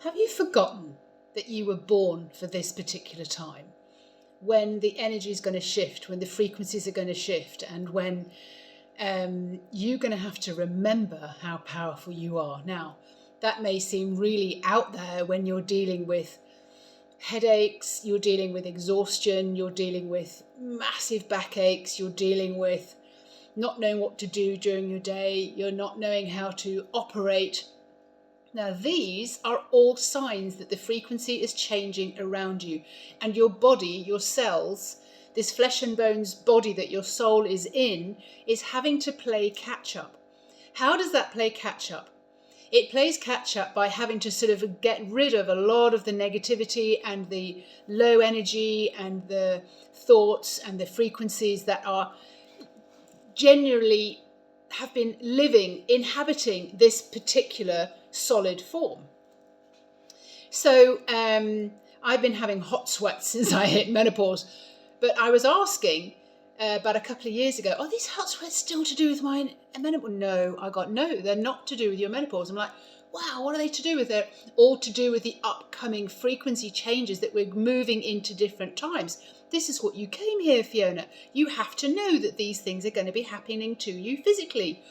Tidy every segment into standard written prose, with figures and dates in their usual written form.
Have you forgotten that you were born for this particular time? When the energy is going to shift, when the frequencies are going to shift, and when you're going to have to remember how powerful you are. Now, that may seem really out there when you're dealing with headaches, you're dealing with exhaustion, you're dealing with massive backaches, you're dealing with not knowing what to do during your day, you're not knowing how to operate. Now, these are all signs that the frequency is changing around you, and your body, your cells, this flesh and bones body that your soul is in, is having to play catch up. How does that play catch up? It plays catch up by having to sort of get rid of a lot of the negativity and the low energy and the thoughts and the frequencies that are generally have been inhabiting this particular solid form. So I've been having hot sweats since I hit menopause, but I was asking about a couple of years ago, are these hot sweats still to do with my menopause? No, they're not to do with your menopause. I'm like, wow, what are they to do with it? All to do with the upcoming frequency changes that we're moving into different times. This is what you came here, Fiona. You have to know that these things are going to be happening to you physically.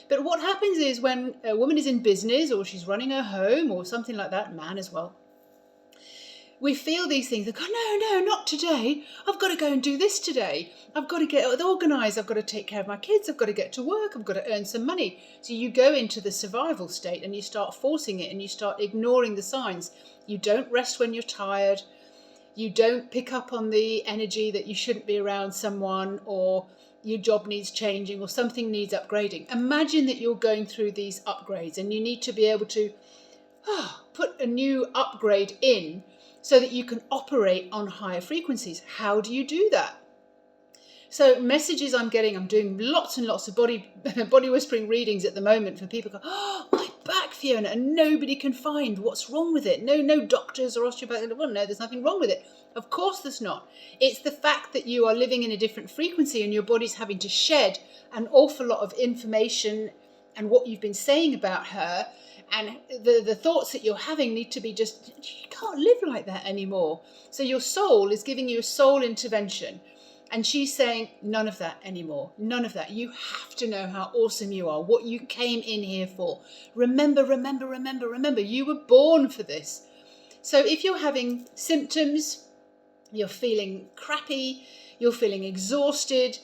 But what happens is when a woman is in business or she's running her home or something like that, man as well, we feel these things like, oh, no, not today. I've got to go and do this today. I've got to get organised. I've got to take care of my kids. I've got to get to work. I've got to earn some money. So you go into the survival state and you start forcing it and you start ignoring the signs. You don't rest when you're tired. You don't pick up on the energy that you shouldn't be around someone, or your job needs changing or something needs upgrading. Imagine that you're going through these upgrades and you need to be able to put a new upgrade in so that you can operate on higher frequencies. How do you do that? So messages I'm getting, I'm doing lots and lots of body whispering readings at the moment for people who go, oh, my back, Fiona, and nobody can find what's wrong with it. No doctors or osteopaths. Well, no, there's nothing wrong with it. Of course there's not. It's the fact that you are living in a different frequency and your body's having to shed an awful lot of information and what you've been saying about her, and the thoughts that you're having need to be just, you can't live like that anymore. So your soul is giving you a soul intervention. And she's saying, none of that anymore. None of that. You have to know how awesome you are, what you came in here for. Remember, you were born for this. So if you're having symptoms, you're feeling crappy, you're feeling exhausted,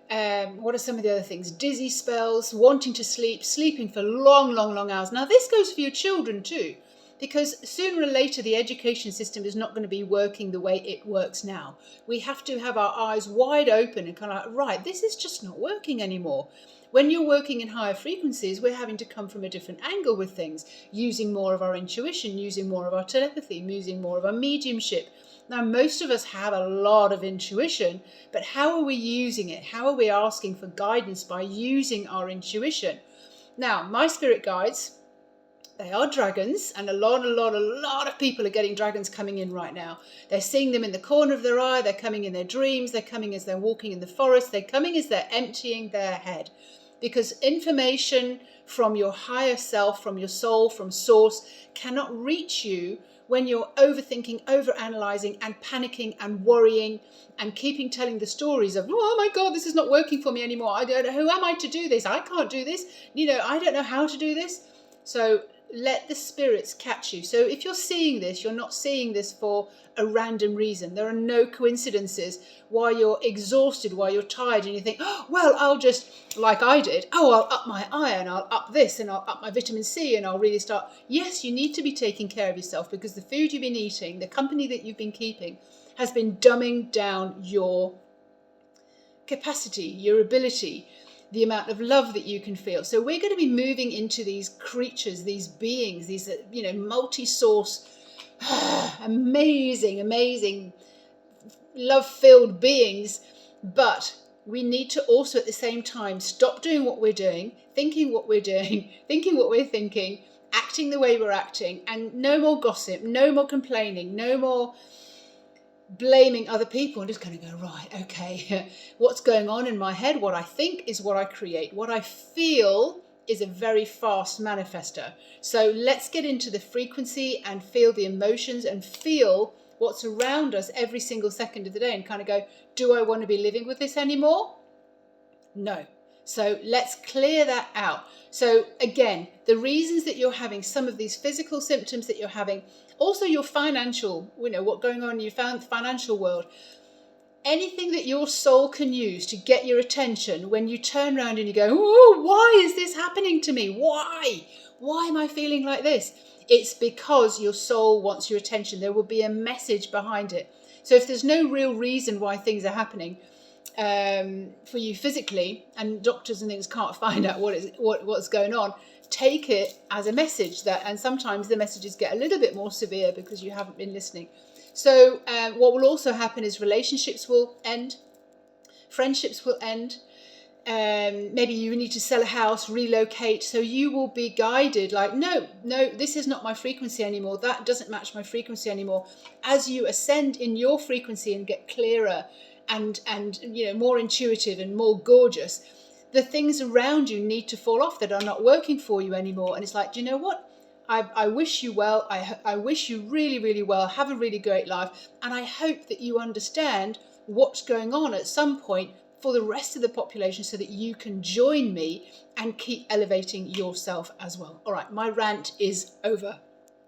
what are some of the other things? Dizzy spells, wanting to sleep, sleeping for long hours. Now this goes for your children too. Because sooner or later, the education system is not going to be working the way it works now. We have to have our eyes wide open and kind of like, right, this is just not working anymore. When you're working in higher frequencies, we're having to come from a different angle with things, using more of our intuition, using more of our telepathy, using more of our mediumship. Now, most of us have a lot of intuition, but how are we using it? How are we asking for guidance by using our intuition? Now, my spirit guides, they are dragons, and a lot of people are getting dragons coming in right now. They're seeing them in the corner of their eye. They're coming in their dreams. They're coming as they're walking in the forest. They're coming as they're emptying their head. Because information from your higher self, from your soul, from source, cannot reach you when you're overthinking, overanalyzing, and panicking and worrying and keeping telling the stories of, oh my God, this is not working for me anymore. I don't know, who am I to do this? I can't do this. I don't know how to do this. So let the spirits catch you. So if you're seeing this, you're not seeing this for a random reason. There are no coincidences while you're exhausted, while you're tired, and you think, oh, well, I'll just, like I did, I'll up my iron, I'll up this, and I'll up my vitamin C, and I'll really start. Yes, you need to be taking care of yourself, because the food you've been eating, the company that you've been keeping, has been dumbing down your capacity, your ability, the amount of love that you can feel. So we're going to be moving into these creatures, these beings, these, multi-source, amazing, love-filled beings. But we need to also at the same time stop doing what we're doing, thinking what we're doing, thinking what we're thinking, acting the way we're acting, and no more gossip, no more complaining, no more blaming other people. I'm just going to go, right, okay, what's going on in my head? What I think is what I create. What I feel is a very fast manifester. So let's get into the frequency and feel the emotions and feel what's around us every single second of the day and kind of go, do I want to be living with this anymore? No. So let's clear that out. So again, the reasons that you're having some of these physical symptoms that you're having, also your financial, what's going on in your financial world, anything that your soul can use to get your attention when you turn around and you go, oh, why is this happening to me? Why? Why am I feeling like this? It's because your soul wants your attention. There will be a message behind it. So if there's no real reason why things are happening for you physically, and doctors and things can't find out what's going on, take it as a message and sometimes the messages get a little bit more severe because you haven't been listening. So what will also happen is relationships will end, friendships will end. Maybe you need to sell a house, relocate. So you will be guided like, no, this is not my frequency anymore. That doesn't match my frequency anymore. As you ascend in your frequency and get clearer and more intuitive and more gorgeous, the things around you need to fall off that are not working for you anymore. And it's like, do you know what? I wish you well. I wish you really, really well. Have a really great life. And I hope that you understand what's going on at some point for the rest of the population so that you can join me and keep elevating yourself as well. All right, my rant is over.